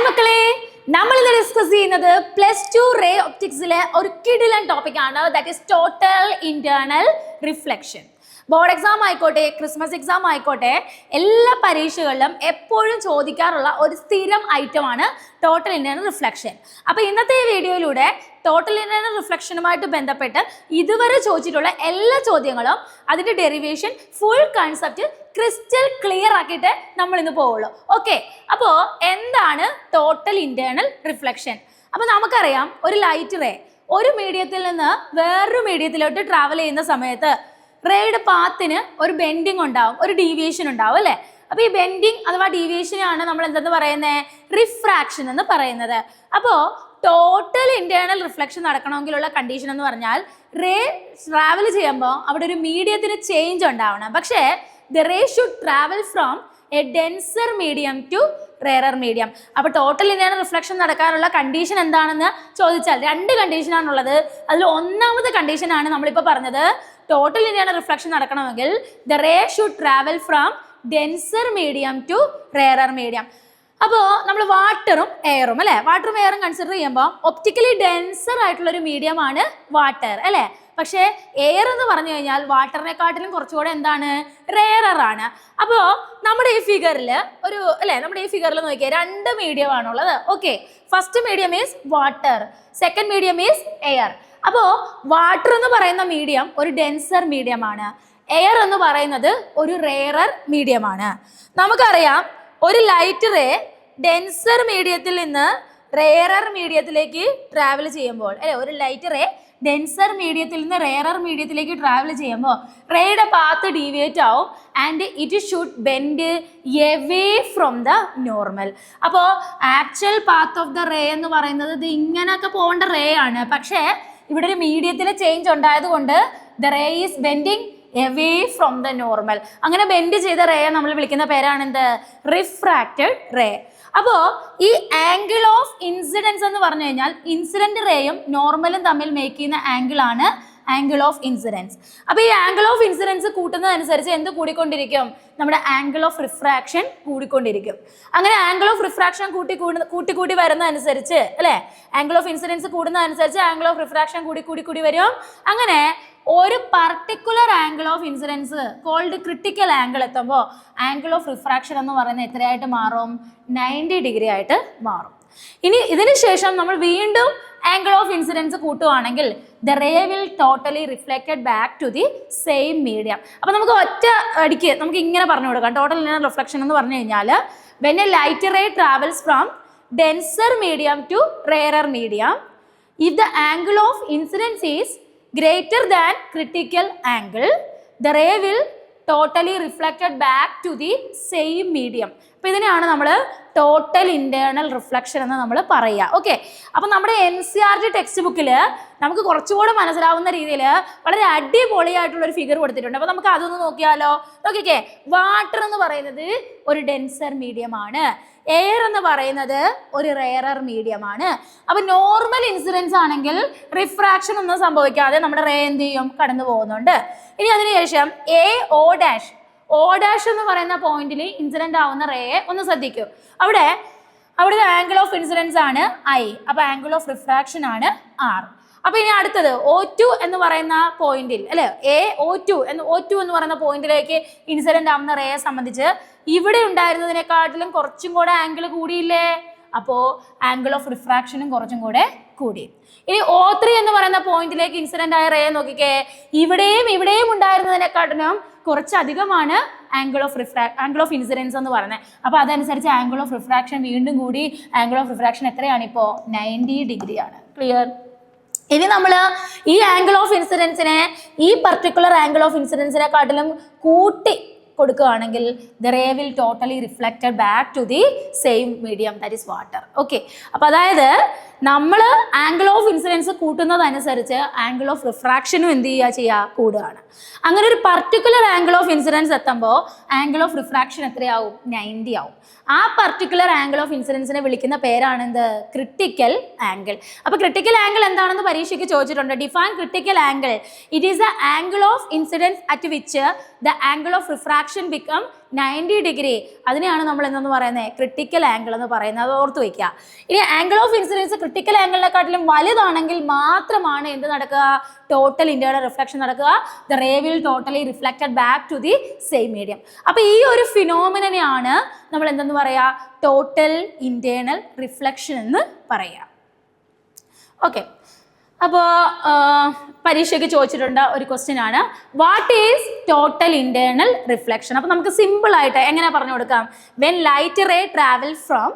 മക്കളെ, നമ്മൾ ഇന്ന് ഡിസ്കസ് ചെയ്യുന്നത് +2 റേ ഒപ്റ്റിക്സിലെ ഒരു കിടിലൻ ടോപ്പിക് ആണ്. That is total internal reflection. Board exam ആയിക്കോട്ടെ, ക്രിസ്മസ് എക്സാം ആയിക്കോട്ടെ, എല്ലാ പരീക്ഷകളിലും എപ്പോഴും ചോദിക്കാറുള്ള ഒരു സ്ഥിരം ഐറ്റമാണ് ടോട്ടൽ ഇന്റേണൽ റിഫ്ലക്ഷൻ. അപ്പോൾ ഇന്നത്തെ ഈ വീഡിയോയിലൂടെ ടോട്ടൽ ഇന്റേണൽ റിഫ്ലക്ഷനുമായിട്ട് ബന്ധപ്പെട്ട് ഇതുവരെ ചോദിച്ചിട്ടുള്ള എല്ലാ ചോദ്യങ്ങളും അതിൻ്റെ derivation full concept crystal clear ആക്കിയിട്ട് നമ്മൾ ഇന്ന് പോവുള്ളൂ. ഓക്കെ, അപ്പോൾ എന്താണ് ടോട്ടൽ ഇന്റേണൽ റിഫ്ലക്ഷൻ? അപ്പോൾ നമുക്കറിയാം, ഒരു ലൈറ്റ് റേ ഒരു മീഡിയത്തിൽ നിന്ന് വേറൊരു മീഡിയത്തിലോട്ട് ട്രാവൽ ചെയ്യുന്ന സമയത്ത് റേയുടെ പാത്തിന് ഒരു ബെൻഡിങ് ഉണ്ടാവും, ഒരു ഡീവിയേഷൻ ഉണ്ടാവും അല്ലേ? അപ്പോൾ ഈ ബെൻഡിങ് അഥവാ ഡീവിയേഷനാണ് നമ്മൾ എന്തെന്ന് പറയുന്നത്? റിഫ്രാക്ഷൻ എന്ന് പറയുന്നത്. അപ്പോൾ ടോട്ടൽ ഇന്റേണൽ റിഫ്ലക്ഷൻ നടക്കണമെങ്കിലുള്ള കണ്ടീഷൻ എന്ന് പറഞ്ഞാൽ റേ ട്രാവൽ ചെയ്യുമ്പോൾ അവിടെ ഒരു മീഡിയത്തിന് ചേഞ്ച് ഉണ്ടാവണം. പക്ഷേ the ray should travel from a denser medium to rarer medium. അപ്പോൾ ടോട്ടൽ ഇന്റേണൽ റിഫ്ലക്ഷൻ നടക്കാനുള്ള കണ്ടീഷൻ എന്താണെന്ന് ചോദിച്ചാൽ രണ്ട് കണ്ടീഷനാണുള്ളത്. അതിൽ ഒന്നാമത്തെ കണ്ടീഷനാണ് നമ്മളിപ്പോൾ പറഞ്ഞത്. ടോട്ടൽ ഇന്റേണൽ റിഫ്ലക്ഷൻ നടക്കണമെങ്കിൽ the ray should travel from denser medium to rarer medium. അപ്പോൾ നമ്മൾ വാട്ടറും എയറും അല്ലേ, വാട്ടറും എയറും കൺസിഡർ ചെയ്യുമ്പോൾ ഒപ്റ്റിക്കലി ഡെൻസർ ആയിട്ടുള്ളൊരു മീഡിയമാണ് വാട്ടർ അല്ലേ. പക്ഷേ എയർ എന്ന് പറഞ്ഞു കഴിഞ്ഞാൽ വാട്ടറിനെക്കാട്ടിലും കുറച്ചുകൂടെ എന്താണ്? റെയറർ ആണ്. അപ്പോൾ നമ്മുടെ ഈ ഫിഗറിൽ നമ്മുടെ ഈ ഫിഗറിൽ നോക്കിയാൽ രണ്ട് മീഡിയമാണുള്ളത്. Okay, first medium is water, second medium is air. അപ്പോൾ വാട്ടർ എന്ന് പറയുന്ന മീഡിയം ഒരു ഡെൻസർ മീഡിയമാണ്, എയർ എന്ന് പറയുന്നത് ഒരു റെയറർ മീഡിയമാണ്. നമുക്കറിയാം, ഒരു ലൈറ്റ് റേ ഡെൻസർ മീഡിയത്തിൽ നിന്ന് റെയറർ മീഡിയത്തിലേക്ക് ട്രാവൽ ചെയ്യുമ്പോൾ അല്ലെ, ഒരു ലൈറ്റ് റേ ഡെൻസർ മീഡിയത്തിൽ നിന്ന് റെയറർ മീഡിയത്തിലേക്ക് ട്രാവൽ ചെയ്യുമ്പോൾ റേയുടെ പാത്ത് ഡീവിയേറ്റ് ആവും and it should bend away from the normal. അപ്പോൾ actual path of the ray എന്ന് പറയുന്നത് ഇത് ഇങ്ങനെയൊക്കെ പോകേണ്ട റേ ആണ്. പക്ഷേ ഇവിടെ ഒരു മീഡിയത്തിൽ ചേഞ്ച് ഉണ്ടായത് കൊണ്ട് the ray is bending away from the normal. അങ്ങനെ ബെൻഡ് ചെയ്ത റേയെ നമ്മൾ വിളിക്കുന്ന പേരാണ് എന്ത്? Refracted ray. അപ്പോൾ ഈ ആംഗിൾ ഓഫ് ഇൻസിഡൻസ് എന്ന് പറഞ്ഞു കഴിഞ്ഞാൽ ഇൻസിഡന്റ് റേയും നോർമലും തമ്മിൽ മേക്ക് ചെയ്യുന്ന ആംഗിൾ ആണ് ആംഗിൾ ഓഫ് ഇൻസിഡൻസ്. അപ്പോൾ ഈ ആംഗിൾ ഓഫ് ഇൻസിഡൻസ് കൂട്ടുന്നതനുസരിച്ച് എന്ത് കൂടിക്കൊണ്ടിരിക്കും? നമ്മുടെ ആംഗിൾ ഓഫ് റിഫ്രാക്ഷൻ കൂടിക്കൊണ്ടിരിക്കും. അങ്ങനെ ആംഗിൾ ഓഫ് റിഫ്രാക്ഷൻ കൂട്ടി വരുന്നതനുസരിച്ച് അല്ലേ, ആംഗിൾ ഓഫ് ഇൻസിഡൻസ് കൂടുന്നതനുസരിച്ച് ആംഗിൾ ഓഫ് റിഫ്രാക്ഷൻ കൂടി വരും. അങ്ങനെ ഒരു particular angle of incidence called critical angle എത്തുമ്പോൾ ആംഗിൾ ഓഫ് റിഫ്രാക്ഷൻ എന്ന് പറയുന്നത് എത്രയായിട്ട് മാറും? 90 ഡിഗ്രി ആയിട്ട് മാറും. ഇനി ഇതിന് ശേഷം നമ്മൾ വീണ്ടും ആംഗിൾ ഓഫ് ഇൻസിഡൻസ് കൂട്ടുവാണെങ്കിൽ the ray will totally reflected back to the same medium. അപ്പോൾ നമുക്ക് ഒറ്റ അടിക്ക് നമുക്ക് ഇങ്ങനെ പറഞ്ഞു കൊടുക്കാം. ടോട്ടൽ ഇന്റേണൽ റിഫ്ലക്ഷൻ എന്ന് പറഞ്ഞു കഴിഞ്ഞാൽ when a light ray travels from denser medium to rarer medium, if the angle of incidence is greater than critical angle, the ray will totally reflected back to the same medium. അപ്പോൾ ഇതിനെയാണ് നമ്മൾ total internal reflection എന്ന് നമ്മൾ പറയുക. Okay, അപ്പോൾ നമ്മുടെ NCERT text ബുക്കിൽ നമുക്ക് കുറച്ചുകൂടെ മനസ്സിലാവുന്ന രീതിയിൽ വളരെ അടിപൊളിയായിട്ടുള്ളൊരു ഫിഗർ കൊടുത്തിട്ടുണ്ട്. അപ്പോൾ നമുക്ക് അതൊന്ന് നോക്കിയാലോ? നോക്കിക്കേ, വാട്ടർ എന്ന് പറയുന്നത് ഒരു ഡെൻസർ മീഡിയമാണ്, എയർ എന്ന് പറയുന്നത് ഒരു റെയറർ മീഡിയമാണ്. അപ്പോൾ നോർമൽ ഇൻസിഡൻസ് ആണെങ്കിൽ റിഫ്രാക്ഷൻ ഒന്നും സംഭവിക്കാതെ നമ്മുടെ റേ എന്ത് ചെയ്യും? കടന്നു പോകുന്നുണ്ട്. ഇനി അതിനുശേഷം O ഡാഷ് എന്ന് പറയുന്ന പോയിന്റിൽ ഇൻസിഡന്റ് ആവുന്ന റേയെ ഒന്ന് ശ്രദ്ധിക്കൂ. അവിടെ ആംഗിൾ ഓഫ് ഇൻസിഡൻസ് ആണ് I, അപ്പോൾ ആംഗിൾ ഓഫ് റിഫ്രാക്ഷൻ ആണ് R. അപ്പോൾ ഇനി അടുത്തത് O2 എന്ന് പറയുന്ന പോയിന്റിൽ അല്ലെ, O2 എന്ന് പറയുന്ന പോയിന്റിലേക്ക് ഇൻസിഡന്റ് ആവുന്ന റേയെ സംബന്ധിച്ച് ഇവിടെ ഉണ്ടായിരുന്നതിനെക്കാട്ടിലും കുറച്ചും കൂടെ ആംഗിൾ കൂടിയില്ലേ? അപ്പോൾ ആംഗിൾ ഓഫ് റിഫ്രാക്ഷനും കുറച്ചും കൂടെ കൂടി. ഇനി O3 എന്ന് പറയുന്ന പോയിന്റിലേക്ക് ഇൻസിഡന്റ് ആയ റേ നോക്കിക്കേ, ഇവിടെയും ഉണ്ടായിരുന്നതിനെക്കാട്ടിലും കുറച്ചധികമാണ് ആംഗിൾ ഓഫ് ഇൻസിഡൻസ് എന്ന് പറയുന്നത്. അപ്പോൾ അതനുസരിച്ച് ആംഗിൾ ഓഫ് റിഫ്രാക്ഷൻ വീണ്ടും കൂടി. ആംഗിൾ ഓഫ് റിഫ്രാക്ഷൻ എത്രയാണ് ഇപ്പോൾ? 90 ഡിഗ്രിയാണ്. ക്ലിയർ? ഇനി നമ്മൾ ഈ ആംഗിൾ ഓഫ് ഇൻസിഡൻസിനെ ഈ പർട്ടിക്കുലർ ആംഗിൾ ഓഫ് ഇൻസിഡൻസിനെക്കാട്ടിലും കൂട്ടി കൊടുക്കുകയാണെങ്കിൽ the ray will totally reflected back to the same medium, that is water. Okay, അപ്പോൾ അതായത് നമ്മൾ ആംഗിൾ ഓഫ് ഇൻസിഡൻസ് കൂട്ടുന്നതനുസരിച്ച് ആംഗിൾ ഓഫ് റിഫ്രാക്ഷനും എന്ത് ചെയ്യുക? കൂടുകയാണ്. അങ്ങനെ ഒരു പർട്ടിക്കുലർ ആംഗിൾ ഓഫ് ഇൻസിഡൻസ് എത്തുമ്പോൾ ആംഗിൾ ഓഫ് റിഫ്രാക്ഷൻ എത്രയാവും? 90 ആവും. ആ പർട്ടിക്കുലർ ആംഗിൾ ഓഫ് ഇൻസിഡൻസിനെ വിളിക്കുന്ന പേരാണ് എന്ത്? Critical angle. അപ്പോൾ ക്രിട്ടിക്കൽ ആംഗിൾ എന്താണെന്ന് പരീക്ഷയ്ക്ക് ചോദിച്ചിട്ടുണ്ട്. Define critical angle. It is the angle of incidents at which the angle of refraction become 90 degree, അതിനെയാണ് നമ്മൾ എന്തെന്ന് പറയുന്നത്, ക്രിട്ടിക്കൽ ആംഗിൾ എന്ന് പറയുന്നത്. അത് ഓർത്ത് വയ്ക്കുക. ഇനി ആംഗിൾ ഓഫ് ഇൻസിഡൻസ് ക്രിട്ടിക്കൽ ആംഗിളിനെക്കാട്ടിലും വലുതാണെങ്കിൽ മാത്രമാണ് എന്ത് നടക്കുക, ടോട്ടൽ ഇന്റേണൽ റിഫ്ലക്ഷൻ നടക്കുക. The ray will totally reflected back to the same medium. അപ്പോൾ ഈ ഒരു ഫിനോമിനനെയാണ് നമ്മൾ എന്തെന്ന് പറയുക, ടോട്ടൽ ഇന്റേണൽ റിഫ്ലക്ഷൻ എന്ന് പറയുക. ഓക്കെ, അപ്പോൾ പരീക്ഷയ്ക്ക് ചോദിച്ചിട്ടുണ്ട് ഒരു ക്വസ്റ്റ്യൻ ആണ്, what is total internal reflection? അപ്പോൾ നമുക്ക് സിമ്പിൾ ആയിട്ട് എങ്ങനെ പറഞ്ഞു കൊടുക്കാം, when light ray travel from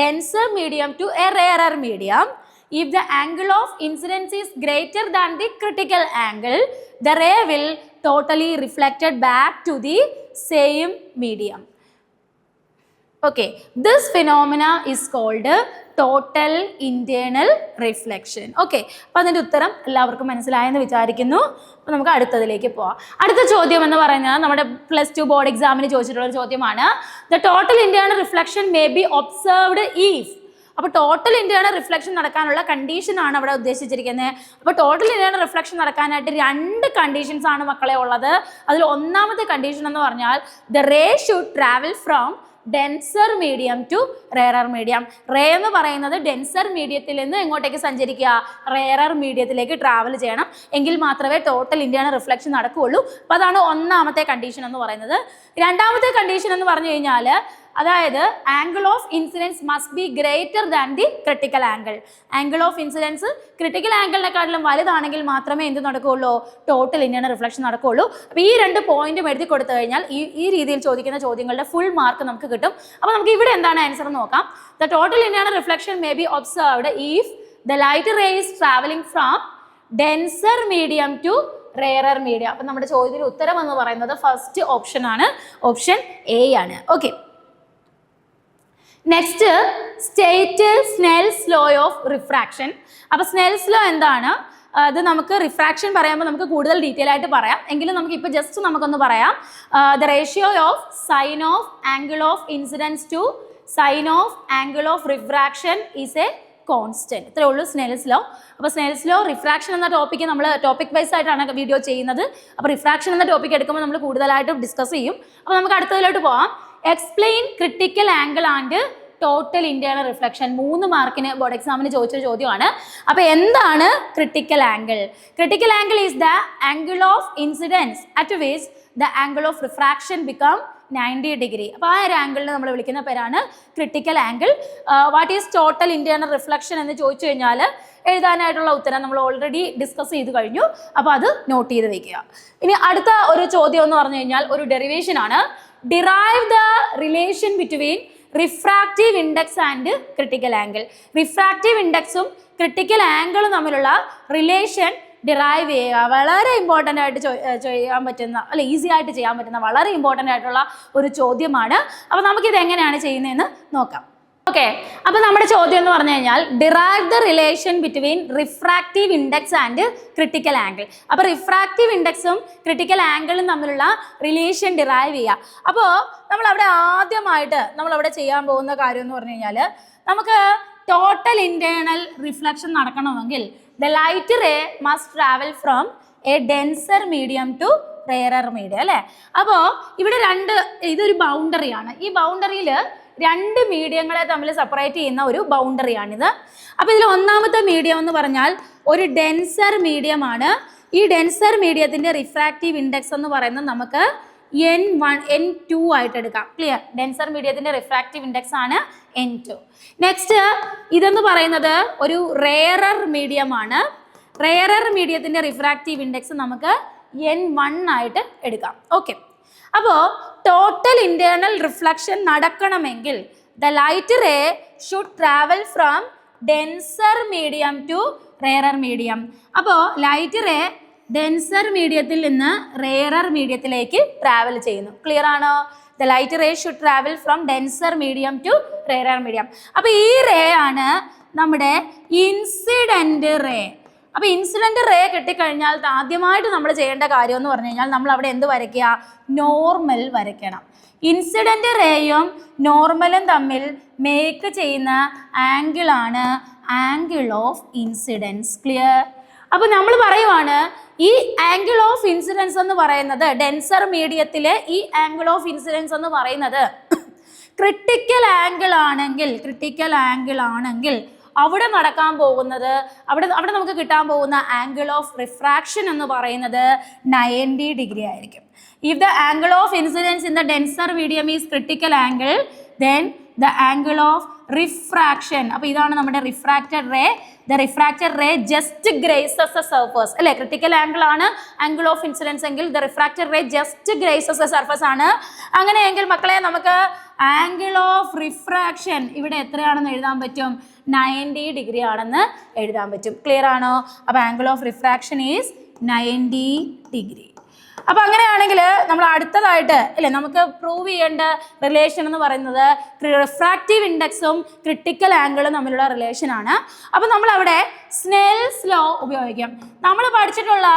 denser medium to a rarer medium, if the angle of incidence is greater than the critical angle, the ray will totally reflected back to the same medium. Okay, this phenomena is called total internal reflection. Okay, അപ്പോൾ അതിൻ്റെ ഉത്തരം എല്ലാവർക്കും മനസ്സിലായെന്ന് വിചാരിക്കുന്നു. അപ്പോൾ നമുക്ക് അടുത്തതിലേക്ക് പോവാം. അടുത്ത ചോദ്യം എന്ന് പറയുന്നത് നമ്മുടെ +2 ബോർഡ് എക്സാമിന് ചോദിച്ചിട്ടുള്ള ഒരു ചോദ്യമാണ്. The total internal reflection may be observed if. അപ്പോൾ ടോട്ടൽ ഇന്റേണൽ റിഫ്ലക്ഷൻ നടക്കാനുള്ള കണ്ടീഷൻ ആണ് അവിടെ ഉദ്ദേശിച്ചിരിക്കുന്നത്. അപ്പോൾ ടോട്ടൽ ഇന്റേണൽ റിഫ്ലക്ഷൻ നടക്കാനായിട്ട് 2 കണ്ടീഷൻസ് ആണ് മക്കളെ ഉള്ളത്. അതിൽ ഒന്നാമത്തെ കണ്ടീഷൻ എന്ന് പറഞ്ഞാൽ the ray should travel from denser medium to rarer medium. Ray എന്ന് പറയുന്നത് ഡെൻസർ മീഡിയത്തിൽ നിന്ന് എങ്ങോട്ടേക്ക് സഞ്ചരിക്കുക, റെയറർ മീഡിയത്തിലേക്ക് ട്രാവൽ ചെയ്യണം. എങ്കിൽ മാത്രമേ ടോട്ടൽ ഇന്റേണൽ റിഫ്ലക്ഷൻ നടക്കുകയുള്ളൂ. അപ്പോൾ അതാണ് ഒന്നാമത്തെ കണ്ടീഷൻ എന്ന് പറയുന്നത്. രണ്ടാമത്തെ കണ്ടീഷൻ എന്ന് പറഞ്ഞു കഴിഞ്ഞാൽ അതായത് angle of incidence must be greater than the critical angle. Angle of incidence critical ആംഗിളിനെക്കാട്ടിലും വലുതാണെങ്കിൽ മാത്രമേ എന്ത് നടക്കുകയുള്ളൂ, ടോട്ടൽ ഇന്റേണൽ റിഫ്ലക്ഷൻ നടക്കുകയുള്ളൂ. അപ്പോൾ ഈ 2 പോയിന്റും എഴുതി കൊടുത്തു കഴിഞ്ഞാൽ ഈ രീതിയിൽ ചോദിക്കുന്ന ചോദ്യങ്ങളുടെ ഫുൾ മാർക്ക് നമുക്ക് കിട്ടും. അപ്പോൾ നമുക്ക് ഇവിടെ എന്താണ് ആൻസർ നോക്കാം. The total internal reflection may be observed if the light ray is travelling from denser medium to rarer medium. അപ്പം നമ്മുടെ ചോദ്യത്തിന് ഉത്തരം എന്ന് പറയുന്നത് ഫസ്റ്റ് ഓപ്ഷൻ ആണ്, ഓപ്ഷൻ എ ആണ്. Okay, next state Snell's law of refraction. അപ്പോൾ സ്നെൽസ് ലോ എന്താണ്, അത് നമുക്ക് റിഫ്രാക്ഷൻ പറയുമ്പോൾ നമുക്ക് കൂടുതൽ ഡീറ്റെയിൽ ആയിട്ട് പറയാം. എങ്കിലും നമുക്ക് ഇപ്പോൾ ജസ്റ്റ് നമുക്കൊന്ന് പറയാം. The ratio of sine of angle of incidence to sine of angle of refraction is a constant. ഇത്രേ ഉള്ളൂ സ്നെൽസ് ലോ. അപ്പോൾ സ്നെൽസ് ലോ റിഫ്രാക്ഷൻ എന്ന ടോപ്പിക്ക് നമ്മൾ ടോപ്പിക് വൈസ് ആയിട്ടാണ് വീഡിയോ ചെയ്യുന്നത്. അപ്പോൾ റിഫ്രാക്ഷൻ എന്ന ടോപ്പിക് എടുക്കുമ്പോൾ നമ്മൾ കൂടുതലായിട്ട് ഡിസ്കസ് ചെയ്യും. അപ്പോൾ നമുക്ക് അടുത്തതിലോട്ട് പോകാം. Explain critical angle and total internal reflection. 3 മാർക്കിന് ബോർഡ് എക്സാമിന് ചോദിച്ച ചോദ്യമാണ്. അപ്പോൾ എന്താണ് critical angle? Critical angle is the angle of incidents at which the angle of refraction become 90 degree. അപ്പോൾ ആ ഒരു ആംഗിളിനെ നമ്മൾ വിളിക്കുന്ന പേരാണ് critical angle. What is total internal reflection എന്ന് ചോദിച്ചു കഴിഞ്ഞാൽ എഴുതാനായിട്ടുള്ള ഉത്തരം നമ്മൾ ഓൾറെഡി ഡിസ്കസ് ചെയ്ത് കഴിഞ്ഞു. അപ്പോൾ അത് നോട്ട് ചെയ്ത് വെക്കുക. ഇനി അടുത്ത ഒരു ചോദ്യം എന്ന് പറഞ്ഞു കഴിഞ്ഞാൽ ഒരു ഡെറിവേഷൻ ആണ്. Derive the relation between refractive index and critical angle. Refractive ഇൻഡെക്സും ക്രിട്ടിക്കൽ ആംഗിളും തമ്മിലുള്ള റിലേഷൻ ഡിറൈവ് ചെയ്യുക. വളരെ ഇമ്പോർട്ടൻ്റ് ആയിട്ട് ചെയ്യാൻ പറ്റുന്ന, അല്ല ഈസി ആയിട്ട് ചെയ്യാൻ പറ്റുന്ന വളരെ ഇമ്പോർട്ടൻ്റ് ആയിട്ടുള്ള ഒരു ചോദ്യമാണ്. അപ്പോൾ നമുക്കിത് എങ്ങനെയാണ് ചെയ്യുന്നതെന്ന് നോക്കാം. ഓക്കെ, അപ്പോൾ നമ്മുടെ ചോദ്യം എന്ന് പറഞ്ഞു കഴിഞ്ഞാൽ derive the relation between refractive index and critical angle. അപ്പോൾ റിഫ്രാക്റ്റീവ് ഇൻഡെക്സും ക്രിട്ടിക്കൽ ആംഗിളും തമ്മിലുള്ള റിലേഷൻ ഡിറൈവ് ചെയ്യുക. അപ്പോൾ നമ്മളവിടെ ആദ്യമായിട്ട് നമ്മളവിടെ ചെയ്യാൻ പോകുന്ന കാര്യം എന്ന് പറഞ്ഞു കഴിഞ്ഞാൽ നമുക്ക് ടോട്ടൽ ഇന്റേണൽ റിഫ്ലക്ഷൻ നടക്കണമെങ്കിൽ the light ray must travel from a denser medium to rarer medium അല്ലേ. അപ്പോൾ ഇവിടെ ഇതൊരു ബൗണ്ടറിയാണ്. ഈ ബൗണ്ടറിയിൽ 2 മീഡിയങ്ങളെ തമ്മിൽ സെപ്പറേറ്റ് ചെയ്യുന്ന ഒരു ബൗണ്ടറിയാണിത്. അപ്പോൾ ഇതിൽ ഒന്നാമത്തെ മീഡിയം എന്ന് പറഞ്ഞാൽ ഒരു ഡെൻസർ മീഡിയമാണ്. ഈ ഡെൻസർ മീഡിയത്തിൻ്റെ റിഫ്രാക്റ്റീവ് ഇൻഡെക്സ് എന്ന് പറയുന്നത് നമുക്ക് N1 N2 ആയിട്ട് എടുക്കാം. ക്ലിയർ? ഡെൻസർ മീഡിയത്തിൻ്റെ റിഫ്രാക്റ്റീവ് ഇൻഡെക്സ് ആണ് N2. നെക്സ്റ്റ് ഇതെന്ന് പറയുന്നത് ഒരു റെയറർ മീഡിയമാണ്. റെയറർ മീഡിയത്തിൻ്റെ റിഫ്രാക്റ്റീവ് ഇൻഡെക്സ് നമുക്ക് N1 ആയിട്ട് എടുക്കാം. ഓക്കെ, അപ്പോൾ ടോട്ടൽ ഇന്റേണൽ റിഫ്ലക്ഷൻ നടക്കണമെങ്കിൽ the light ray should travel from denser medium to rarer medium. അപ്പോൾ ലൈറ്റ് റേ ഡെൻസർ മീഡിയത്തിൽ നിന്ന് റെയറർ മീഡിയത്തിലേക്ക് ട്രാവൽ ചെയ്യുന്നു. ക്ലിയർ ആണോ? The light ray should travel from denser medium to rarer medium. അപ്പോൾ ഈ ray ആണ് നമ്മുടെ ഇൻസിഡന്റ് റേ. അപ്പോൾ ഇൻസിഡന്റ് റേ കിട്ടിക്കഴിഞ്ഞാൽ ആദ്യമായിട്ട് നമ്മൾ ചെയ്യേണ്ട കാര്യം എന്ന് പറഞ്ഞു കഴിഞ്ഞാൽ നമ്മൾ അവിടെ എന്ത് വരയ്ക്കുക? നോർമൽ വരയ്ക്കണം. ഇൻസിഡന്റ് റേയും നോർമലും തമ്മിൽ മേക്ക് ചെയ്യുന്ന ആംഗിളാണ് ആംഗിൾ ഓഫ് ഇൻസിഡൻസ്. ക്ലിയർ? അപ്പോൾ നമ്മൾ പറയുവാണ് ഈ ആംഗിൾ ഓഫ് ഇൻസിഡൻസ് എന്ന് പറയുന്നത് ഡെൻസർ മീഡിയത്തിലെ ഈ ആംഗിൾ ഓഫ് ഇൻസിഡൻസ് എന്ന് പറയുന്നത് ക്രിട്ടിക്കൽ ആംഗിൾ ആണെങ്കിൽ അവിടെ നടക്കാൻ പോകുന്നത് അവിടെ നമുക്ക് കിട്ടാൻ പോകുന്ന ആംഗിൾ ഓഫ് റിഫ്രാക്ഷൻ എന്ന് പറയുന്നത് 90 ഡിഗ്രി ആയിരിക്കും. If the angle of incidence in the denser medium is critical angle, then the angle of refraction, അപ്പോൾ ഇതാണ് നമ്മുടെ refracted ray. The refracted ray just grazes the surface അല്ലേ. ക്രിട്ടിക്കൽ ആംഗിൾ ആണ് angle of incidence എങ്കിൽ the refracted ray just grazes the surface ആണ്. അങ്ങനെയെങ്കിൽ മക്കളെ നമുക്ക് ആംഗിൾ ഓഫ് റിഫ്രാക്ഷൻ ഇവിടെ എത്രയാണെന്ന് എഴുതാൻ പറ്റും? 90 ഡിഗ്രി ആണെന്ന് എഴുതാൻ പറ്റും. ക്ലിയർ ആണോ? അപ്പോൾ angle of refraction is 90 degree. അപ്പോൾ അങ്ങനെയാണെങ്കിൽ നമ്മൾ അടുത്തതായിട്ട് അല്ലേ നമുക്ക് പ്രൂവ് ചെയ്യേണ്ട റിലേഷൻ എന്ന് പറയുന്നത് റിഫ്രാക്റ്റീവ് ഇൻഡെക്സും ക്രിട്ടിക്കൽ ആംഗിളും തമ്മിലുള്ള റിലേഷനാണ്. അപ്പോൾ നമ്മളവിടെ സ്നെൽസ് ലോ ഉപയോഗിക്കും. നമ്മൾ പഠിച്ചിട്ടുള്ള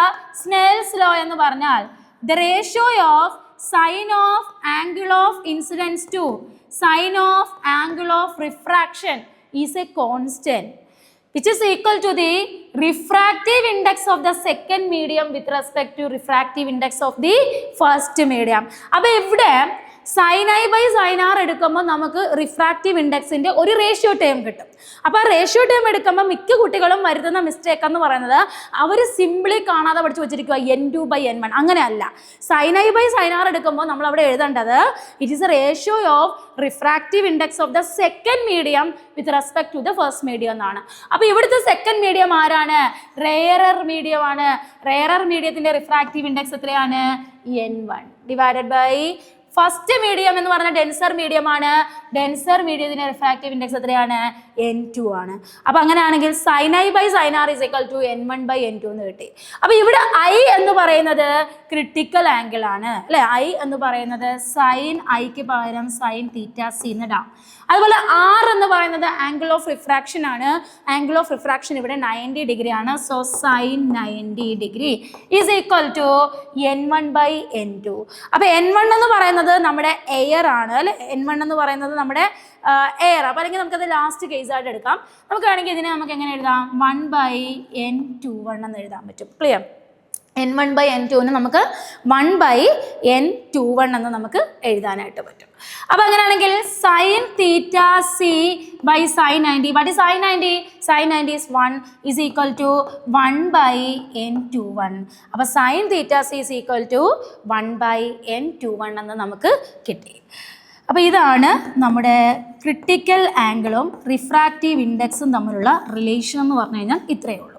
സ്നെൽസ് ലോ എന്ന് പറഞ്ഞാൽ the ratio of sine of angle of incidence to sine of angle of refraction is a constant which is equal to the refractive index of the second medium with respect to refractive index of the first medium. അപ്പോൾ ഇവിടെ sin I by sin R എടുക്കുമ്പോൾ നമുക്ക് refractive ഇൻഡെക്സിൻ്റെ ഒരു ratio term കിട്ടും. അപ്പോൾ ആ ratio term എടുക്കുമ്പോൾ മിക്ക കുട്ടികളും വരുത്തുന്ന മിസ്റ്റേക്ക് എന്ന് പറയുന്നത് അവർ സിംപിളി കാണാതെ പഠിച്ചു വെച്ചിരിക്കുക N2 by N1. അങ്ങനെയല്ല. sin I by sin R എടുക്കുമ്പോൾ നമ്മൾ അവിടെ എഴുതേണ്ടത് it is a ratio of refractive index of the second medium with respect to the first medium എന്നാണ്. അപ്പോൾ ഇവിടുത്തെ സെക്കൻഡ് മീഡിയം ആരാണ്? റെയറർ മീഡിയം ആണ്. റെയറർ മീഡിയത്തിൻ്റെ റിഫ്രാക്റ്റീവ് ഇൻഡെക്സ് എത്രയാണ്? N1 divided by first medium എന്ന് പറഞ്ഞാൽ ഡെൻസർ മീഡിയം ആണ്. ഡെൻസർ മീഡിയത്തിന്റെ റിഫ്രാക്റ്റീവ് ഇൻഡെക്സ് എത്രയാണ്? N2 ആണ്. അപ്പോൾ അങ്ങനെയാണെങ്കിൽ sin I by sin R is equal to N1 by N2 എന്ന് കിട്ടി. അപ്പോൾ ഇവിടെ I എന്ന് പറയുന്നത് ക്രിട്ടിക്കൽ ആംഗിൾ ആണ് അല്ലേ. I എന്ന് പറയുന്നത് സൈൻ ഐക്ക് പകരം സൈൻ തീറ്റ സി എന്ന് ഇടാം. അതുപോലെ R എന്ന് പറയുന്നത് ആംഗിൾ ഓഫ് റിഫ്രാക്ഷൻ ആണ്. ആംഗിൾ ഓഫ് റിഫ്രാക്ഷൻ ഇവിടെ 90 ഡിഗ്രി ആണ്. So sine 90 degree is equal to N1 by N2. അപ്പോൾ N1 എന്ന് പറയുന്നത് നമ്മുടെ എയർ ആണ് അല്ലെ. N1 എന്ന് പറയുന്നത് നമ്മുടെ എയർ. അപ്പോൾ അല്ലെങ്കിൽ നമുക്കത് ലാസ്റ്റ് കേസ് ആയിട്ട് എടുക്കാം. നമുക്ക് വേണമെങ്കിൽ ഇതിനെ നമുക്ക് എങ്ങനെ എഴുതാം? 1 by N21 എന്ന് എഴുതാൻ പറ്റും. ക്ലിയർ? N1 by N2ന് നമുക്ക് 1 by N21 എന്ന് നമുക്ക് എഴുതാനായിട്ട് പറ്റും. അപ്പോൾ അങ്ങനെയാണെങ്കിൽ sine theta c by sine 90. What is sine 90? Sine 90 is 1 is equal to 1 by N21. അപ്പോൾ sine theta C is equal to 1 by N21 എന്ന് നമുക്ക് കിട്ടി. അപ്പോൾ ഇതാണ് നമ്മുടെ ക്രിട്ടിക്കൽ ആംഗിളും റിഫ്രാക്റ്റീവ് ഇൻഡെക്സും തമ്മിലുള്ള റിലേഷൻ എന്ന് പറഞ്ഞു കഴിഞ്ഞാൽ ഇത്രയേ ഉള്ളൂ.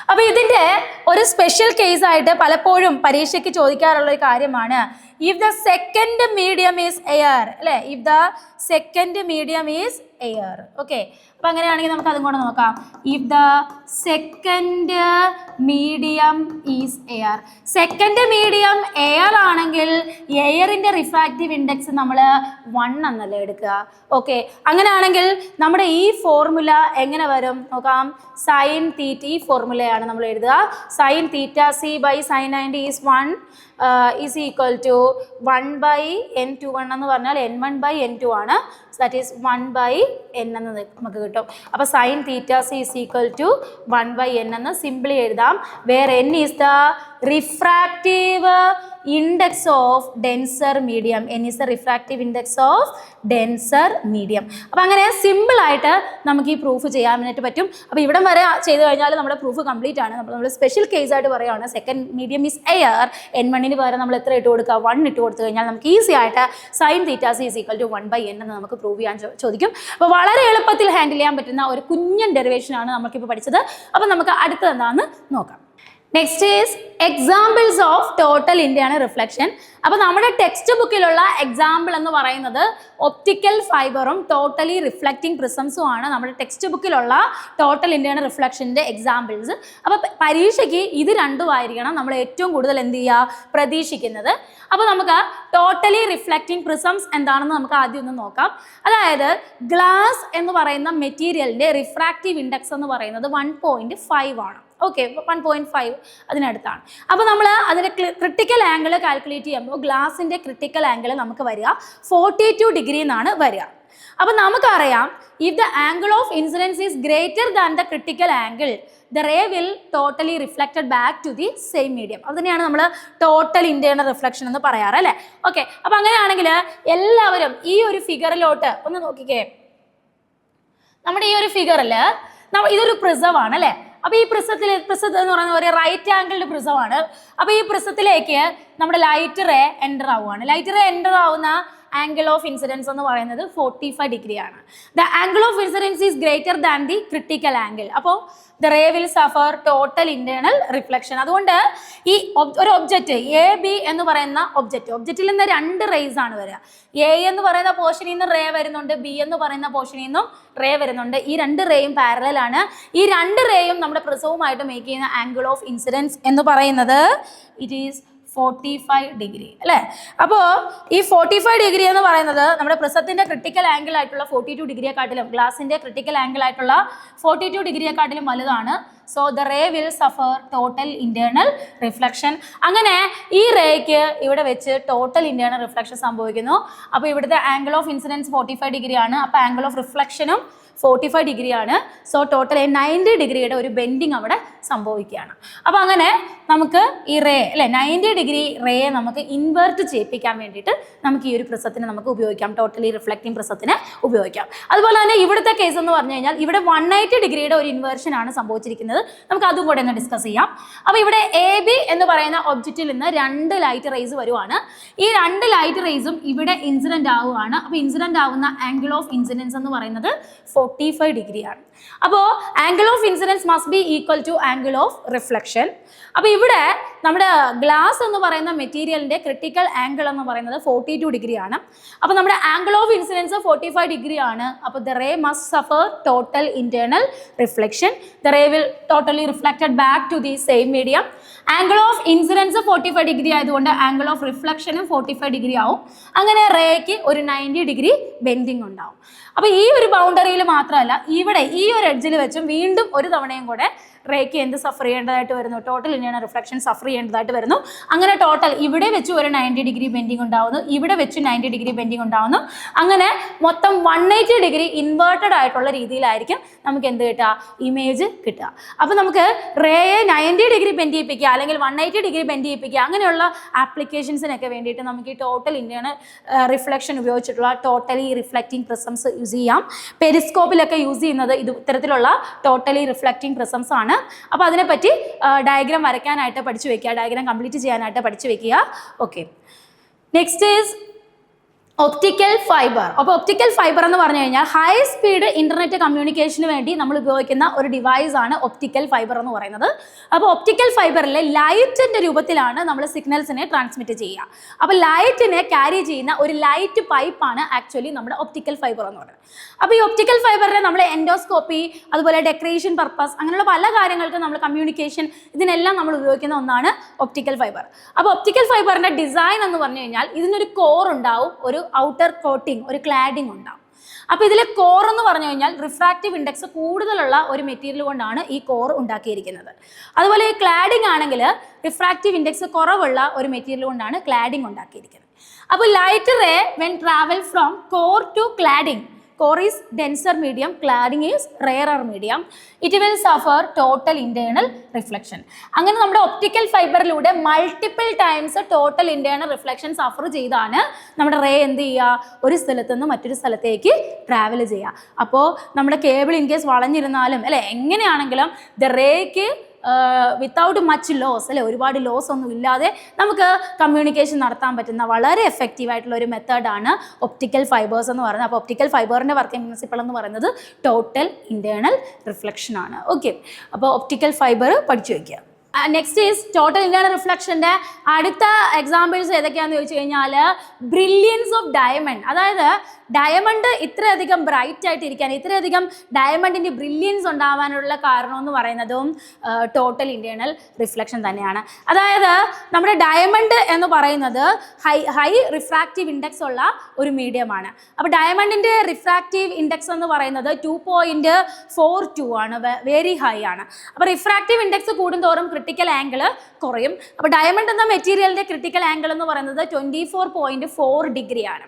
അപ്പോൾ ഇതിൻ്റെ ഒരു സ്പെഷ്യൽ കേസായിട്ട് പലപ്പോഴും പരീക്ഷയ്ക്ക് ചോദിക്കാറുള്ള ഒരു കാര്യമാണ് if the second medium is air അല്ലേ. If the second medium is air. Okay. അപ്പം അങ്ങനെയാണെങ്കിൽ നമുക്ക് അതും കൂടെ നോക്കാം. If the second medium is air. Second medium air ആണെങ്കിൽ എയറിൻ്റെ റിഫ്രാക്റ്റീവ് ഇൻഡെക്സ് നമ്മൾ 1 എന്നല്ലേ എടുക്കുക. ഓക്കെ. അങ്ങനെയാണെങ്കിൽ നമ്മുടെ ഈ ഫോർമുല എങ്ങനെ വരും നോക്കാം. സൈൻ തീറ്റ ഈ ഫോർമുലയാണ് നമ്മൾ എഴുതുക. Sine theta c by sine 90 is 1 is equal to 1 by N21 എന്ന് പറഞ്ഞാൽ N1 by N2 ആണ്. ദാറ്റ് ഈസ് 1 by N എന്ന് നമുക്ക് കിട്ടും. അപ്പോൾ sine theta c is equal to 1 by N എന്ന് സിംപിളി എഴുതാം. Where N is the refractive index of denser medium. N is the refractive index of denser medium. അപ്പോൾ അങ്ങനെ സിമ്പിളായിട്ട് നമുക്ക് ഈ പ്രൂഫ് ചെയ്യാനായിട്ട് പറ്റും. അപ്പോൾ ഇവിടം വരെ ചെയ്ത് കഴിഞ്ഞാൽ നമ്മുടെ പ്രൂഫ് കംപ്ലീറ്റ് ആണ്. നമ്മൾ സ്പെഷ്യൽ കേസായിട്ട് പറയുകയാണ് സെക്കൻഡ് മീഡിയം ഈസ് എയർ. N1ന് പകരം നമ്മൾ എത്ര ഇട്ട് കൊടുക്കുക? 1 ഇട്ട് കൊടുത്തു കഴിഞ്ഞാൽ നമുക്ക് ഈസി ആയിട്ട് sine theta c is equal to 1 by N എന്ന് നമുക്ക് പ്രൂവ് ചെയ്യാൻ ചോദിക്കും. അപ്പോൾ വളരെ എളുപ്പത്തിൽ ഹാൻഡിൽ ചെയ്യാൻ പറ്റുന്ന ഒരു കുഞ്ഞൻ ഡെറിവേഷനാണ് നമുക്കിപ്പോൾ പഠിച്ചത്. അപ്പോൾ നമുക്ക് അടുത്തത് എന്താണെന്ന് നോക്കാം. Next is examples of total internal reflection. അപ്പോൾ നമ്മുടെ ടെക്സ്റ്റ് ബുക്കിലുള്ള എക്സാമ്പിൾ എന്ന് പറയുന്നത് ഒപ്റ്റിക്കൽ ഫൈബറും ടോട്ടലി റിഫ്ലക്റ്റിംഗ് പ്രിസംസും ആണ് നമ്മുടെ ടെക്സ്റ്റ് ബുക്കിലുള്ള ടോട്ടൽ ഇന്റേണൽ റിഫ്ലക്ഷൻ്റെ എക്സാമ്പിൾസ്. അപ്പോൾ പരീക്ഷയ്ക്ക് ഇത് രണ്ടുമായിരിക്കണം നമ്മൾ ഏറ്റവും കൂടുതൽ എന്ത് ചെയ്യുക പ്രതീക്ഷിക്കുന്നത്. അപ്പോൾ നമുക്ക് ടോട്ടലി റിഫ്ലക്റ്റിംഗ് പ്രിസംസ് എന്താണെന്ന് നമുക്ക് ആദ്യം ഒന്ന് നോക്കാം. അതായത് ഗ്ലാസ് എന്ന് പറയുന്ന മെറ്റീരിയലിൻ്റെ റിഫ്രാക്റ്റീവ് ഇൻഡെക്സ് എന്ന് പറയുന്നത് 1.5 ആണ്. ഓക്കെ. 1.5 അതിനടുത്താണ്. അപ്പോൾ നമ്മൾ അതിൻ്റെ ക്രിട്ടിക്കൽ ആംഗിൾ കാൽക്കുലേറ്റ് ചെയ്യുമ്പോൾ ഗ്ലാസിൻ്റെ ക്രിട്ടിക്കൽ ആംഗിൾ നമുക്ക് വരിക 42 ഡിഗ്രി എന്നാണ് വരിക. അപ്പോൾ നമുക്കറിയാം if the angle of incidence is greater than the critical angle, the ray will totally reflected back to the same medium. അതിനെയാണ് നമ്മൾ ടോട്ടൽ ഇന്റേണൽ റിഫ്ലക്ഷൻ എന്ന് പറയാറ് അല്ലേ. ഓക്കെ, അപ്പൊ അങ്ങനെയാണെങ്കിൽ എല്ലാവരും ഈ ഒരു ഫിഗറിലോട്ട് ഒന്ന് നോക്കിക്കേ. നമ്മുടെ ഈ ഒരു ഫിഗറിൽ ഇതൊരു പ്രിസമാണ് അല്ലേ. അപ്പൊ ഈ പ്രിസം എന്ന് പറയുന്ന ഒരു റൈറ്റ് ആംഗിൾഡ് പ്രിസമാണ്. അപ്പൊ ഈ പ്രിസത്തിലേക്ക് നമ്മുടെ ലൈറ്റ് റേ എൻ്റർ ആവുകയാണ്. ലൈറ്റ് റേ എൻ്റർ ആവുന്ന ആംഗിൾ ഓഫ് ഇൻസിഡൻസ് എന്ന് പറയുന്നത് 45 ഡിഗ്രി ആണ്. The angle of incidence is greater than the critical angle. അപ്പോൾ the ray will suffer total internal reflection. അതുകൊണ്ട് ഈ ഒരു ഒബ്ജക്റ്റ് എ ബി എന്ന് പറയുന്ന ഒബ്ജക്റ്റിൽ നിന്ന് 2 റേസ് ആണ് വരിക. എ എന്ന് പറയുന്ന പോർഷനിൽ നിന്ന് റേ വരുന്നുണ്ട്, ബി എന്ന് പറയുന്ന പോർഷനിൽ നിന്നും റേ വരുന്നുണ്ട്. ഈ 2 റേയും പാരലൽ ആണ്. ഈ 2 റേയും നമ്മുടെ പ്രിസവുമായിട്ട് മേക്ക് ചെയ്യുന്ന ആംഗിൾ ഓഫ് ഇൻസിഡൻസ് എന്ന് പറയുന്നത് ഇറ്റ് ഈസ് 45 ഡിഗ്രി അല്ലേ. അപ്പോൾ ഈ 45 ഡിഗ്രി എന്ന് പറയുന്നത് നമ്മുടെ പ്രിസത്തിന്റെ ക്രിട്ടിക്കൽ ആംഗിൾ ആയിട്ടുള്ള 42 ഡിഗ്രിയെക്കാട്ടിലും ഗ്ലാസിന്റെ ക്രിട്ടിക്കൽ ആംഗിൾ ആയിട്ടുള്ള 42 ഡിഗ്രിയെക്കാട്ടിലും വലുതാണ്. So the ray will suffer total internal reflection. അങ്ങനെ ഈ റേക്ക് ഇവിടെ വെച്ച് ടോട്ടൽ ഇന്റേണൽ റിഫ്ലക്ഷൻ സംഭവിക്കുന്നു. അപ്പോൾ ഇവിടുത്തെ ആംഗിൾ ഓഫ് ഇൻസിഡൻസ് 45 ഡിഗ്രി ആണ്. അപ്പോൾ ആംഗിൾ ഓഫ് റിഫ്ലക്ഷനും 45 ഡിഗ്രി ആണ്. സോ ടോട്ടൽ 90 ഡിഗ്രിയുടെ ഒരു ബെൻഡിങ് അവിടെ സംഭവിക്കുകയാണ്. അപ്പോൾ അങ്ങനെ നമുക്ക് ഈ റേ അല്ലെ 90 ഡിഗ്രി റേയെ നമുക്ക് ഇൻവേർട്ട് ചെയ്യിപ്പിക്കാൻ വേണ്ടിയിട്ട് നമുക്ക് ഈ ഒരു പ്രിസത്തിനെ നമുക്ക് ഉപയോഗിക്കാം. ടോട്ടലി റിഫ്ലക്റ്റിംഗ് പ്രിസത്തിനെ ഉപയോഗിക്കാം. അതുപോലെ തന്നെ ഇവിടുത്തെ കേസ് എന്ന് പറഞ്ഞു കഴിഞ്ഞാൽ ഇവിടെ 180 ഡിഗ്രിയുടെ ഒരു ഇൻവേർഷൻ ആണ് സംഭവിച്ചിരിക്കുന്നത്. നമുക്ക് അതും കൂടെ ഒന്ന് ഡിസ്കസ് ചെയ്യാം. അപ്പോൾ ഇവിടെ എ ബി എന്ന് പറയുന്ന ഒബ്ജക്റ്റിൽ നിന്ന് 2 ലൈറ്റ് റേസ് വരുവാണ്. ഈ 2 ലൈറ്റ് റേസും ഇവിടെ ഇൻസിഡന്റ് ആവുകയാണ്. അപ്പോൾ ഇൻസിഡന്റ് ആവുന്ന ആംഗിൾ ഓഫ് ഇൻസിഡൻസ് എന്ന് പറയുന്നത് 45 ഡിഗ്രിയാണ്. അപ്പോൾ angle of incidence must be equal to angle of reflection. അപ്പോൾ ഇവിടെ നമ്മുടെ ഗ്ലാസ് എന്ന് പറയുന്ന മെറ്റീരിയലിന്റെ ക്രിട്ടിക്കൽ ആംഗിൾ എന്ന് പറയുന്നത് 42 ഡിഗ്രിയാണ്. അപ്പോൾ നമ്മുടെ ആംഗിൾ ഓഫ് ഇൻസിഡൻസ് 45 ഡിഗ്രി ആണ്. അപ്പോൾ the ray must suffer total internal reflection. The ray will totally reflected back to the same medium. Angle of incidence 45 degree ആയതുകൊണ്ട് ആംഗിൾ ഓഫ് റിഫ്ലക്ഷനും 45 ഡിഗ്രി ആവും. അങ്ങനെ റേക്ക് ഒരു 90 ഡിഗ്രി ബെൻഡിങ് ഉണ്ടാവും. അപ്പോൾ ഈ ഒരു ബൗണ്ടറിയിൽ മാത്രമല്ല, ഇവിടെ ഈ ഒരു എഡ്ജിൽ വെച്ചും വീണ്ടും ഒരു തവണയും കൂടെ റേക്ക് എന്ത് സഫർ ചെയ്യേണ്ടതായിട്ട് വരുന്നു? ടോട്ടൽ ഇന്റേണൽ റിഫ്ലക്ഷൻ സഫർ ചെയ്യേണ്ടതായിട്ട് വരുന്നു. അങ്ങനെ ടോട്ടൽ ഇവിടെ വെച്ച് ഒരു 90 ഡിഗ്രി ബെൻഡിങ് ഉണ്ടാവുന്നു, ഇവിടെ വെച്ച് 90 ഡിഗ്രി ബെൻഡിങ് ഉണ്ടാവുന്നു. അങ്ങനെ മൊത്തം 180 ഡിഗ്രി ഇൻവേർട്ടഡ് ആയിട്ടുള്ള രീതിയിലായിരിക്കും നമുക്ക് എന്ത് കിട്ടുക? ഇമേജ് കിട്ടുക. അപ്പോൾ നമുക്ക് റേയെ 90 ഡിഗ്രി ബെൻഡ് ചെയ്യിപ്പിക്കുക അല്ലെങ്കിൽ 180 ഡിഗ്രി ബെൻഡ് ചെയ്യിപ്പിക്കുക അങ്ങനെയുള്ള ആപ്ലിക്കേഷൻസിനൊക്കെ വേണ്ടിയിട്ട് നമുക്ക് ഈ ടോട്ടൽ ഇന്റേണൽ റിഫ്ലക്ഷൻ ഉപയോഗിച്ചിട്ടുള്ള ടോട്ടലി റിഫ്ലക്റ്റിംഗ് പ്രിസംസ് യൂസ് ചെയ്യാം. പെരിസ്കോപ്പിലൊക്കെ യൂസ് ചെയ്യുന്നത് ഇത്തരത്തിലുള്ള ടോട്ടലി റിഫ്ലക്റ്റിംഗ് പ്രിസംസ് ആണ്. അപ്പോൾ അതിനെപ്പറ്റി ഡയഗ്രാം വരയ്ക്കാനായിട്ട് പഠിച്ചു വെക്കുക, ഡയഗ്രാം കംപ്ലീറ്റ് ചെയ്യാനായിട്ട് പഠിച്ചു വെക്കുക. Okay, next is optical fibre. അപ്പോൾ ഒപ്റ്റിക്കൽ ഫൈബർ എന്ന് പറഞ്ഞു കഴിഞ്ഞാൽ ഹൈ സ്പീഡ് ഇന്റർനെറ്റ് കമ്മ്യൂണിക്കേഷന് വേണ്ടി നമ്മൾ ഉപയോഗിക്കുന്ന ഒരു ഡിവൈസ് ആണ് ഒപ്റ്റിക്കൽ ഫൈബർ എന്ന് പറയുന്നത്. അപ്പോൾ ഒപ്റ്റിക്കൽ ഫൈബറിൽ ലൈറ്റിന്റെ രൂപത്തിലാണ് നമ്മൾ സിഗ്നൽസിനെ ട്രാൻസ്മിറ്റ് ചെയ്യുക. അപ്പോൾ ലൈറ്റിനെ ക്യാരി ചെയ്യുന്ന ഒരു ലൈറ്റ് പൈപ്പാണ് ആക്ച്വലി നമ്മുടെ ഒപ്റ്റിക്കൽ ഫൈബർ എന്ന് പറയുന്നത്. അപ്പോൾ ഈ ഒപ്റ്റിക്കൽ ഫൈബറിനെ നമ്മൾ എൻഡോസ്കോപ്പി, അതുപോലെ ഡെക്കറേഷൻ പർപ്പസ്, അങ്ങനെയുള്ള പല കാര്യങ്ങൾക്കും നമ്മൾ കമ്മ്യൂണിക്കേഷൻ, ഇതിനെല്ലാം നമ്മൾ ഉപയോഗിക്കുന്ന ഒന്നാണ് ഒപ്റ്റിക്കൽ ഫൈബർ. അപ്പോൾ ഒപ്റ്റിക്കൽ ഫൈബറിന്റെ ഡിസൈൻ എന്ന് പറഞ്ഞു കഴിഞ്ഞാൽ ഇതിനൊരു കോർ ഉണ്ടാവും, ഒരു ഔട്ടർ കോട്ടിംഗ്, ഒരു ക്ലാഡിംഗ് ഉണ്ടാവും. അപ്പോൾ ഇതിലെ കോർ എന്ന് പറഞ്ഞു കഴിഞ്ഞാൽ റിഫ്രാക്റ്റീവ് ഇൻഡെക്സ് കൂടുതലുള്ള ഒരു മെറ്റീരിയൽ കൊണ്ടാണ് ഈ കോർ ഉണ്ടാക്കിയിരിക്കുന്നത്. അതുപോലെ ഈ ക്ലാഡിംഗ് ആണെങ്കിൽ റിഫ്രാക്റ്റീവ് ഇൻഡെക്സ് കുറവുള്ള ഒരു മെറ്റീരിയൽ കൊണ്ടാണ് ക്ലാഡിംഗ് ഉണ്ടാക്കിയിരിക്കുന്നത്. അപ്പോൾ light ray when travel from core to cladding, core is denser medium, cladding is rarer medium, it will suffer total internal reflection. അങ്ങനെ നമ്മുടെ ഒപ്റ്റിക്കൽ ഫൈബറിലൂടെ multiple times total internal reflection suffer ചെയ്താണ് നമ്മുടെ ray എന്ത് ചെയ്യുക? ഒരു സ്ഥലത്ത് നിന്ന് മറ്റൊരു സ്ഥലത്തേക്ക് ട്രാവൽ ചെയ്യുക. അപ്പോൾ നമ്മുടെ കേബിൾ ഇൻ കേസ് വളഞ്ഞിരുന്നാലും അല്ലെ എങ്ങനെയാണെങ്കിലും ദ റേക്ക് വിത്തൗട്ട് മച്ച് ലോസ് അല്ലെ, ഒരുപാട് ലോസ് ഒന്നും ഇല്ലാതെ നമുക്ക് കമ്മ്യൂണിക്കേഷൻ നടത്താൻ പറ്റുന്ന വളരെ എഫക്റ്റീവ് ആയിട്ടുള്ള ഒരു മെത്തേഡാണ് ഒപ്റ്റിക്കൽ ഫൈബേഴ്സ് എന്ന് പറയുന്നത്. അപ്പോൾ ഒപ്റ്റിക്കൽ ഫൈബറിൻ്റെ വർക്കിംഗ് പ്രിൻസിപ്പിൾ എന്ന് പറയുന്നത് ടോട്ടൽ ഇന്റേണൽ റിഫ്ലക്ഷൻ ആണ്. ഓക്കെ, അപ്പോൾ ഒപ്റ്റിക്കൽ ഫൈബർ പഠിച്ചു വയ്ക്കുക. നെക്സ്റ്റ് ഈസ് ടോട്ടൽ ഇന്റേണൽ റിഫ്ലക്ഷൻ്റെ അടുത്ത എക്സാമ്പിൾസ് ഏതൊക്കെയാണെന്ന് ചോദിച്ചു കഴിഞ്ഞാൽ ബ്രില്യൻസ് ഓഫ് ഡയമണ്ട്. അതായത് ഡയമണ്ട് ഇത്രയധികം ബ്രൈറ്റ് ആയിട്ടിരിക്കാൻ, ഇത്രയധികം ഡയമണ്ടിൻ്റെ ബ്രില്യൻസ് ഉണ്ടാവാനുള്ള കാരണം എന്ന് പറയുന്നതും ടോട്ടൽ ഇന്റേണൽ റിഫ്ലക്ഷൻ തന്നെയാണ്. അതായത് നമ്മുടെ ഡയമണ്ട് എന്ന് പറയുന്നത് ഹൈ റിഫ്രാക്റ്റീവ് ഇൻഡെക്സ് ഉള്ള ഒരു മീഡിയമാണ്. അപ്പോൾ ഡയമണ്ടിൻ്റെ റിഫ്രാക്റ്റീവ് ഇൻഡെക്സ് എന്ന് പറയുന്നത് 2.42 ആണ്, വെരി ഹൈ ആണ്. അപ്പോൾ റിഫ്രാക്റ്റീവ് ഇൻഡെക്സ് കൂടുന്തോറും ക്രിട്ടിക്കൽ ആംഗിൾ കുറയും. അപ്പോൾ ഡയമണ്ട് എന്ന മെറ്റീരിയലിന്റെ ക്രിട്ടിക്കൽ ആംഗിൾ എന്ന് പറയുന്നത് 24.4 ഡിഗ്രി ആണ്.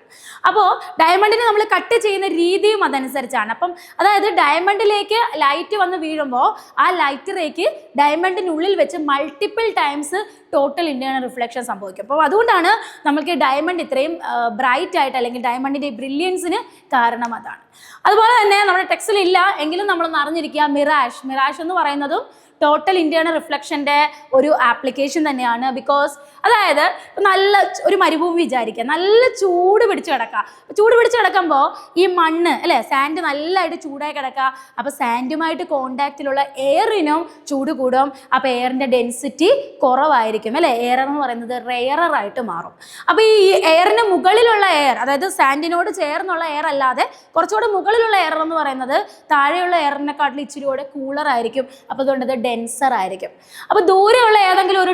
അപ്പോൾ ഡയമണ്ടിനെ നമ്മൾ കട്ട് ചെയ്യുന്ന രീതിയും അതനുസരിച്ചാണ്. അപ്പം അതായത് ഡയമണ്ടിലേക്ക് ലൈറ്റ് വന്ന് വീഴുമ്പോൾ ആ ലൈറ്റ് റേക്ക് ഡയമണ്ടിനുള്ളിൽ വെച്ച് multiple times total internal reflection സംഭവിക്കും. അപ്പോൾ അതുകൊണ്ടാണ് നമുക്ക് ഡയമണ്ട് ഇത്രയും ബ്രൈറ്റ് ആയിട്ട്, അല്ലെങ്കിൽ ഡയമണ്ടിന്റെ ബ്രില്യൻസിന് കാരണം അതാണ്. അതുപോലെ തന്നെ നമ്മുടെ ടെക്സ്റ്റിൽ ഇല്ല എങ്കിലും നമ്മളൊന്ന് അറിഞ്ഞിരിക്കുക, മിറാഷ് എന്ന് പറയുന്നതും ടോട്ടൽ ഇന്റേണൽ റിഫ്ലക്ഷൻ്റെ ഒരു ആപ്ലിക്കേഷൻ തന്നെയാണ്. ബിക്കോസ് അതായത് നല്ല ഒരു മരുഭൂമി വിചാരിക്കുക, നല്ല ചൂട് പിടിച്ച് കിടക്കുമ്പോൾ ഈ മണ്ണ് അല്ലേ, സാൻഡ് നല്ലതായിട്ട് ചൂടായി കിടക്കുക. അപ്പോൾ സാൻഡുമായിട്ട് കോണ്ടാക്റ്റിലുള്ള എയറിനും ചൂട് കൂടും. അപ്പോൾ എയറിൻ്റെ ഡെൻസിറ്റി കുറവായിരിക്കും അല്ലേ, എയർ എന്ന് പറയുന്നത് റെയറായിട്ട് മാറും. അപ്പോൾ ഈ എയറിന് മുകളിലുള്ള എയർ, അതായത് സാൻഡിനോട് ചേർന്നുള്ള എയർ അല്ലാതെ കുറച്ചുകൂടെ മുകളിലുള്ള എയർ എന്ന് പറയുന്നത് താഴെയുള്ള എയറിനെക്കാട്ടിലും ഇച്ചിരി കൂടെ കൂളർ ആയിരിക്കും. അപ്പോൾ അതുകൊണ്ട് അത് ഡെൻസർ ആയിരിക്കും. അപ്പോൾ ദൂരെയുള്ള ഏതെങ്കിലും ഒരു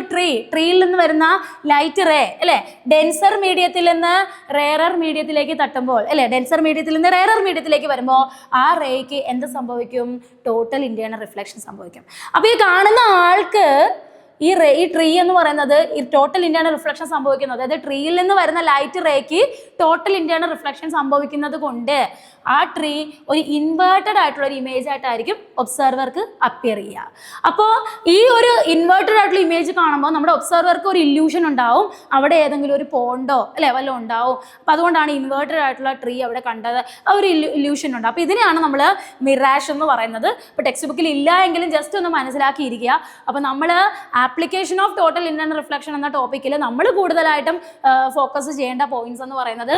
ട്രീയിൽ നിന്ന് വരുന്ന ലൈറ്റ് റേ അല്ലേ, ഡെൻസർ മീഡിയത്തിൽ നിന്ന് റെയറർ മീഡിയത്തിലേക്ക് തട്ടുമ്പോൾ അല്ലേ, ഡെൻസർ മീഡിയത്തിൽ നിന്ന് റെയറർ മീഡിയത്തിലേക്ക് വരുമ്പോൾ ആ റേക്ക് എന്ത് സംഭവിക്കും? ടോട്ടൽ ഇന്റേണൽ റിഫ്ലക്ഷൻ സംഭവിക്കും. അപ്പോൾ ഈ കാണുന്ന ആൾക്ക് ഈ ട്രീ എന്ന് പറയുന്നത് ഈ ടോട്ടൽ ഇന്റേണൽ റിഫ്ലക്ഷൻ സംഭവിക്കുന്നത്, അതായത് ട്രീയിൽ നിന്ന് വരുന്ന light rake total internal reflection സംഭവിക്കുന്നത് കൊണ്ട് ആ ട്രീ ഒരു ഇൻവേർട്ടഡ് ആയിട്ടുള്ള ഒരു ഇമേജ് ആയിട്ടായിരിക്കും ഒബ്സർവർക്ക് അപ്പിയർ ചെയ്യുക. അപ്പോൾ ഈ ഒരു ഇൻവേർട്ടഡ് ആയിട്ടുള്ള ഇമേജ് കാണുമ്പോൾ നമ്മുടെ ഒബ്സർവർക്ക് ഒരു ഇല്യൂഷൻ ഉണ്ടാവും, അവിടെ ഏതെങ്കിലും ഒരു പോണ്ടോ അല്ലെ വല്ലതും ഉണ്ടാവും. അപ്പോൾ അതുകൊണ്ടാണ് ഇൻവേർട്ടഡ് ആയിട്ടുള്ള ട്രീ അവിടെ കണ്ടത്, ആ ഒരു ഇല്യൂഷൻ ഉണ്ട്. അപ്പോൾ ഇതിനെയാണ് നമ്മൾ മിറാഷ് എന്ന് പറയുന്നത്. അപ്പോൾ ടെക്സ്റ്റ് ബുക്കിൽ ഇല്ല എങ്കിലും ജസ്റ്റ് ഒന്ന് മനസ്സിലാക്കിയിരിക്കുക. അപ്പോൾ നമ്മൾ application of total internal reflection എന്ന ടോപ്പിക്കിൽ നമ്മൾ കൂടുതലായിട്ടും ഫോക്കസ് ചെയ്യേണ്ട പോയിന്റ്സ് എന്ന് പറയുന്നത്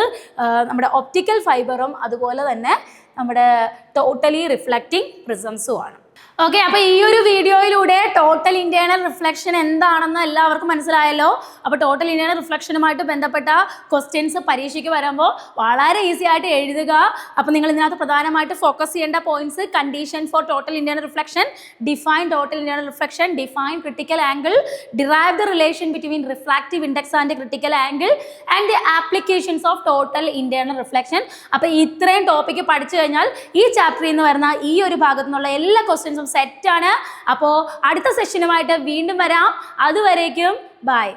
നമ്മുടെ ഒപ്റ്റിക്കൽ ഫൈബറും അതുപോലെ തന്നെ നമ്മുടെ ടോട്ടലി റിഫ്ലക്റ്റിംഗ് പ്രിസംസും ആണ്. ഓക്കെ, അപ്പോൾ ഈ ഒരു വീഡിയോയിലൂടെ ടോട്ടൽ ഇന്റേണൽ റിഫ്ലക്ഷൻ എന്താണെന്ന് എല്ലാവർക്കും മനസ്സിലായല്ലോ. അപ്പോൾ ടോട്ടൽ ഇന്റേണൽ റിഫ്ലക്ഷനുമായിട്ട് ബന്ധപ്പെട്ട ക്വസ്റ്റ്യൻസ് പരീക്ഷയ്ക്ക് വരുമ്പോൾ വളരെ ഈസി ആയിട്ട് എഴുതുക. അപ്പോൾ നിങ്ങൾ ഇതിനകത്ത് പ്രധാനമായിട്ട് ഫോക്കസ് ചെയ്യേണ്ട points: condition for total internal reflection, define total internal reflection, define critical angle, derive the relation between refractive index and critical angle and the applications of total internal reflection. അപ്പോൾ ഇത്രയും topic പഠിച്ചു കഴിഞ്ഞാൽ ഈ ചാപ്റ്ററിൽ നിന്ന് വരുന്ന ഈ ഒരു ഭാഗത്തു നിന്നുള്ള എല്ലാ ക്വസ്റ്റ്യൻസും സെറ്റാണ്. അപ്പോൾ അടുത്ത സെഷനുമായിട്ട് വീണ്ടും വരാം. അതുവരേക്കും ബൈ.